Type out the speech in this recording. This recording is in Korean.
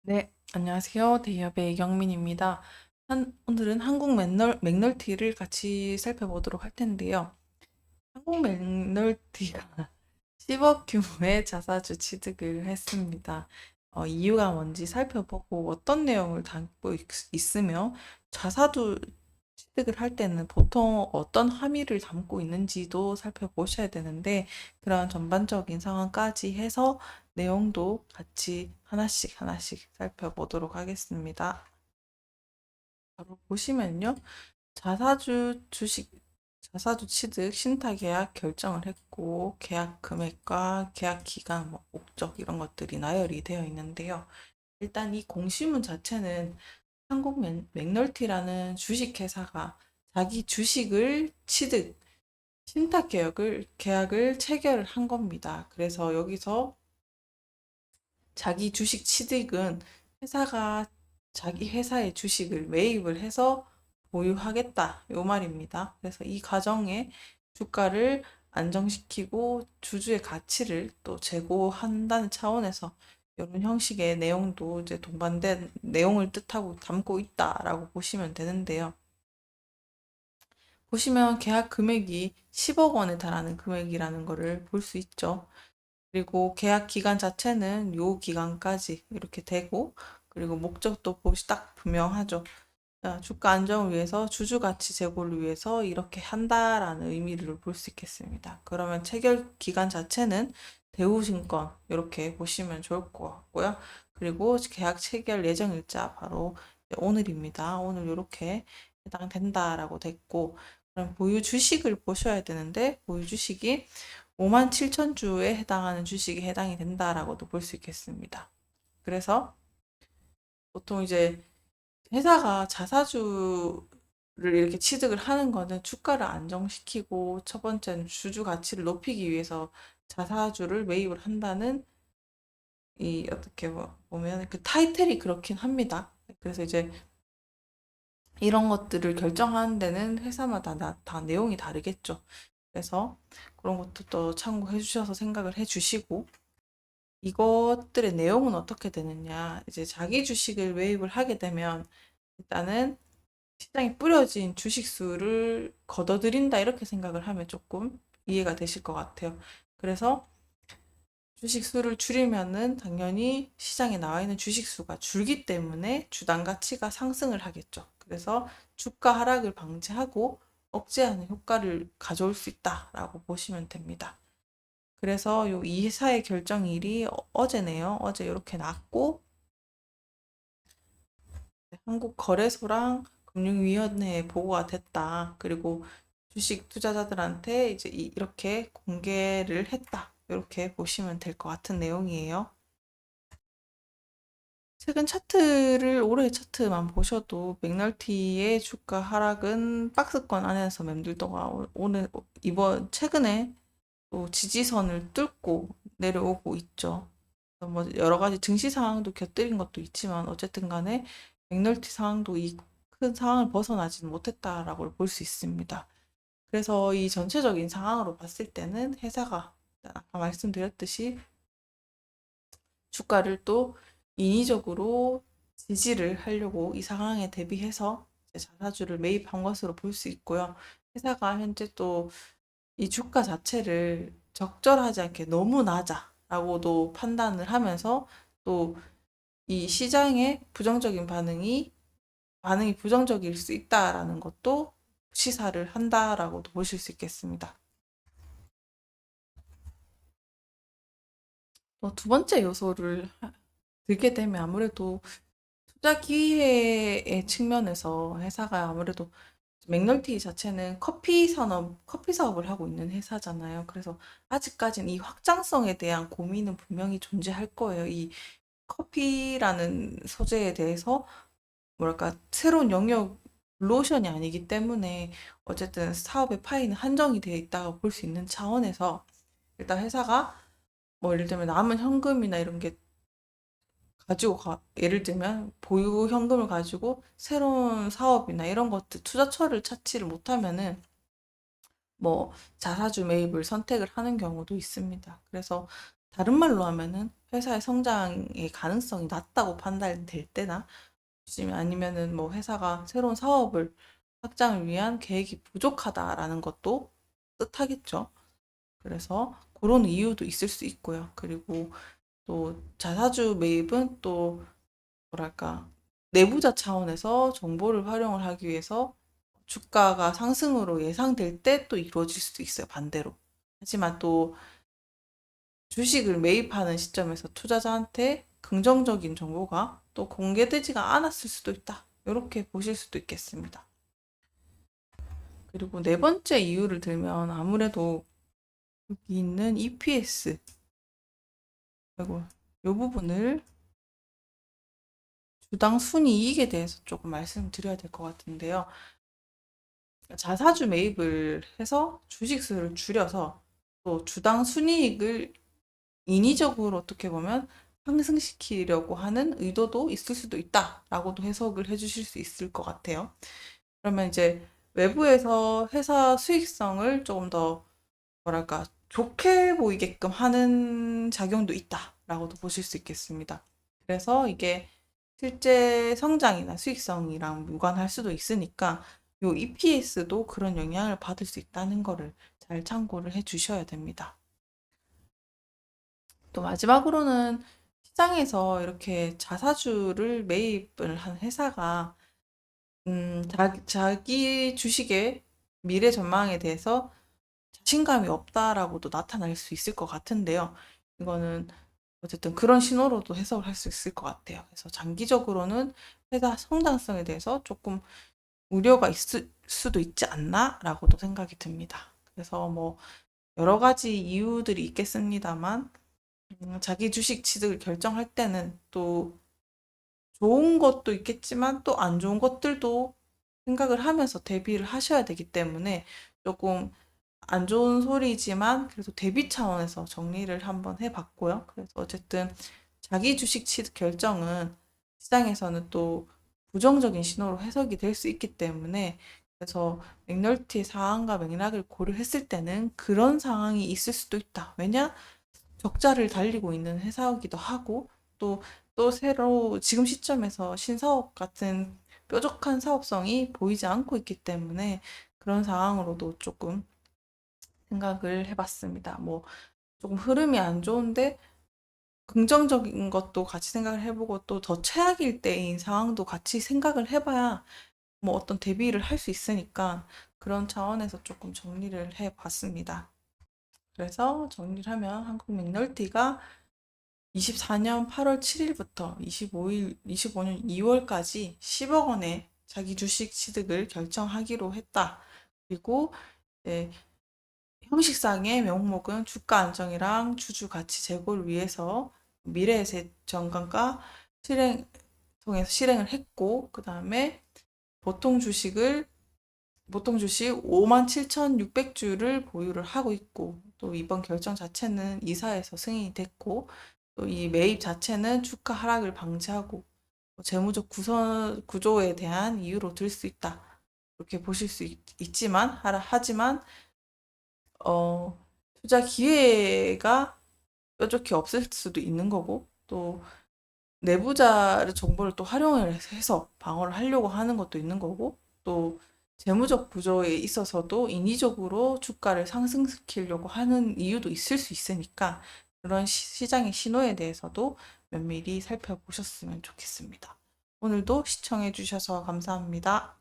네, 안녕하세요. 대기업의 이경민입니다. 오늘은 한국 맥널티를 같이 살펴보도록 할 텐데요. 한국 맥널티가 10억 규모의 자사주 취득을 했습니다. 이유가 뭔지 살펴보고 어떤 내용을 담고 있으며 자사주 취득을 할 때는 보통 어떤 함의를 담고 있는지도 살펴보셔야 되는데 그런 전반적인 상황까지 해서 내용도 같이 하나씩 하나씩 살펴보도록 하겠습니다. 바로 보시면요. 자사주 주식, 자사주 취득, 신탁 계약 결정을 했고, 계약 금액과 계약 기간, 목적 이런 것들이 나열이 되어 있는데요. 일단 이 공시문 자체는 한국 맥널티라는 주식회사가 자기 주식을 취득, 신탁 계약을 체결을 한 겁니다. 그래서 여기서 자기 주식 취득은 회사가 자기 회사의 주식을 매입을 해서 보유하겠다. 요 말입니다. 그래서 이 과정에 주가를 안정시키고 주주의 가치를 또 제고한다는 차원에서 이런 형식의 내용도 이제 동반된 내용을 뜻하고 담고 있다라고 보시면 되는데요. 보시면 계약 금액이 10억 원에 달하는 금액이라는 것을 볼 수 있죠. 그리고 계약 기간 자체는 요 기간까지 이렇게 되고, 그리고 목적도 보시 딱 분명하죠. 자, 주가 안정을 위해서 주주 가치 제고를 위해서 이렇게 한다라는 의미를 볼 수 있겠습니다. 그러면 체결 기간 자체는 대우증권 이렇게 보시면 좋을 것 같고요. 그리고 계약 체결 예정 일자 바로 오늘입니다. 오늘 이렇게 해당된다라고 됐고, 그럼 보유 주식을 보셔야 되는데 보유 주식이 5만 7천 주에 해당하는 주식이 해당이 된다라고도 볼 수 있겠습니다. 그래서 보통 이제 회사가 자사주를 이렇게 취득을 하는 거는 주가를 안정시키고 첫 번째는 주주 가치를 높이기 위해서 자사주를 매입을 한다는 이 어떻게 보면 그 타이틀이 그렇긴 합니다. 그래서 이제 이런 것들을 결정하는 데는 회사마다 다 내용이 다르겠죠. 그래서 그런 것도 또 참고해 주셔서 생각을 해 주시고 이것들의 내용은 어떻게 되느냐. 이제 자기 주식을 매입을 하게 되면 일단은 시장에 뿌려진 주식 수를 걷어들인다 이렇게 생각을 하면 조금 이해가 되실 것 같아요. 그래서 주식 수를 줄이면은 당연히 시장에 나와 있는 주식 수가 줄기 때문에 주당 가치가 상승을 하겠죠. 그래서 주가 하락을 방지하고 억제하는 효과를 가져올 수 있다라고 보시면 됩니다. 그래서 요 이사의 결정일이 어제네요. 어제 이렇게 났고 한국거래소랑 금융위원회에 보고가 됐다. 그리고 주식 투자자들한테 이제 이렇게 공개를 했다. 이렇게 보시면 될 것 같은 내용이에요. 최근 차트를 올해 차트만 보셔도 맥널티의 주가 하락은 박스권 안에서 맴돌다가 오늘 이번 최근에 또 지지선을 뚫고 내려오고 있죠. 뭐 여러 가지 증시 상황도 곁들인 것도 있지만 어쨌든 간에 맥널티 상황도 이 큰 상황을 벗어나지는 못했다라고 볼 수 있습니다. 그래서 이 전체적인 상황으로 봤을 때는 회사가 아까 말씀드렸듯이 주가를 또 인위적으로 지지를 하려고 이 상황에 대비해서 자사주를 매입한 것으로 볼 수 있고요. 회사가 현재 또 이 주가 자체를 적절하지 않게 너무 낮아라고도 판단을 하면서 또 이 시장의 부정적인 반응이 부정적일 수 있다라는 것도 시사를 한다라고도 보실 수 있겠습니다. 또 두 번째 요소를 들게 되면 아무래도 투자 기회의 측면에서 회사가 아무래도 맥널티 자체는 커피 사업을 하고 있는 회사잖아요. 그래서 아직까지는 이 확장성에 대한 고민은 분명히 존재할 거예요. 이 커피라는 소재에 대해서 뭐랄까 새로운 영역 로션이 아니기 때문에 어쨌든 사업의 파이는 한정이 되어 있다고 볼 수 있는 차원에서 일단 회사가 뭐 예를 들면 남은 현금이나 이런 게 예를 들면 보유 현금을 가지고 새로운 사업이나 이런 것들 투자처를 찾지를 못하면은 뭐 자사주 매입을 선택을 하는 경우도 있습니다. 그래서 다른 말로 하면은 회사의 성장의 가능성이 낮다고 판단될 때나 아니면은 뭐 회사가 새로운 사업을 확장을 위한 계획이 부족하다라는 것도 뜻하겠죠. 그래서 그런 이유도 있을 수 있고요. 그리고 또 자사주 매입은 또 뭐랄까 내부자 차원에서 정보를 활용을 하기 위해서 주가가 상승으로 예상될 때 또 이루어질 수도 있어요. 반대로. 하지만 또 주식을 매입하는 시점에서 투자자한테 긍정적인 정보가 또 공개되지가 않았을 수도 있다. 이렇게 보실 수도 있겠습니다. 그리고 네 번째 이유를 들면 아무래도 여기 있는 EPS 그리고 이 부분을 주당 순이익에 대해서 조금 말씀드려야 될 것 같은데요. 자사주 매입을 해서 주식수를 줄여서 또 주당 순이익을 인위적으로 어떻게 보면 상승시키려고 하는 의도도 있을 수도 있다라고도 해석을 해주실 수 있을 것 같아요. 그러면 이제 외부에서 회사 수익성을 조금 더 뭐랄까 좋게 보이게끔 하는 작용도 있다라고도 보실 수 있겠습니다. 그래서 이게 실제 성장이나 수익성이랑 무관할 수도 있으니까 요 EPS도 그런 영향을 받을 수 있다는 거를 잘 참고를 해 주셔야 됩니다. 또 마지막으로는 시장에서 이렇게 자사주를 매입을 한 회사가 자기 주식의 미래 전망에 대해서 자신감이 없다라고도 나타날 수 있을 것 같은데요. 이거는 어쨌든 그런 신호로도 해석을 할 수 있을 것 같아요. 그래서 장기적으로는 회사 성장성에 대해서 조금 우려가 있을 수도 있지 않나라고도 생각이 듭니다. 그래서 뭐 여러 가지 이유들이 있겠습니다만 자기 주식 취득을 결정할 때는 또 좋은 것도 있겠지만 또 안 좋은 것들도 생각을 하면서 대비를 하셔야 되기 때문에 조금 안 좋은 소리지만 그래도 대비 차원에서 정리를 한번 해봤고요. 그래서 어쨌든 자기 주식 취득 결정은 시장에서는 또 부정적인 신호로 해석이 될 수 있기 때문에 그래서 맥널티의 상황과 맥락을 고려했을 때는 그런 상황이 있을 수도 있다. 왜냐? 적자를 달리고 있는 회사이기도 하고 또 새로 지금 시점에서 신사업 같은 뾰족한 사업성이 보이지 않고 있기 때문에 그런 상황으로도 조금 생각을 해봤습니다. 뭐 조금 흐름이 안 좋은데 긍정적인 것도 같이 생각을 해보고 또 더 최악일 때인 상황도 같이 생각을 해봐야 뭐 어떤 대비를 할 수 있으니까 그런 차원에서 조금 정리를 해봤습니다. 그래서 정리를 하면 한국 맥널티가 24년 8월 7일부터 25년 2월까지 10억 원의 자기 주식 취득을 결정하기로 했다. 그리고 네, 형식상의 명목은 주가 안정이랑 주주 가치 제고를 위해서 미래에셋 정관과 통해서 실행을 했고, 그 다음에 보통 주식을 보통 주식 57,600주를 보유를 하고 있고, 또 이번 결정 자체는 이사에서 승인이 됐고, 또 이 매입 자체는 주가 하락을 방지하고, 재무적 구조에 대한 이유로 들 수 있다. 이렇게 보실 수 하지만, 어, 투자 기회가 뾰족히 없을 수도 있는 거고, 또 내부자 정보를 또 활용을 해서 방어를 하려고 하는 것도 있는 거고, 또 재무적 구조에 있어서도 인위적으로 주가를 상승시키려고 하는 이유도 있을 수 있으니까 그런 시장의 신호에 대해서도 면밀히 살펴보셨으면 좋겠습니다. 오늘도 시청해 주셔서 감사합니다.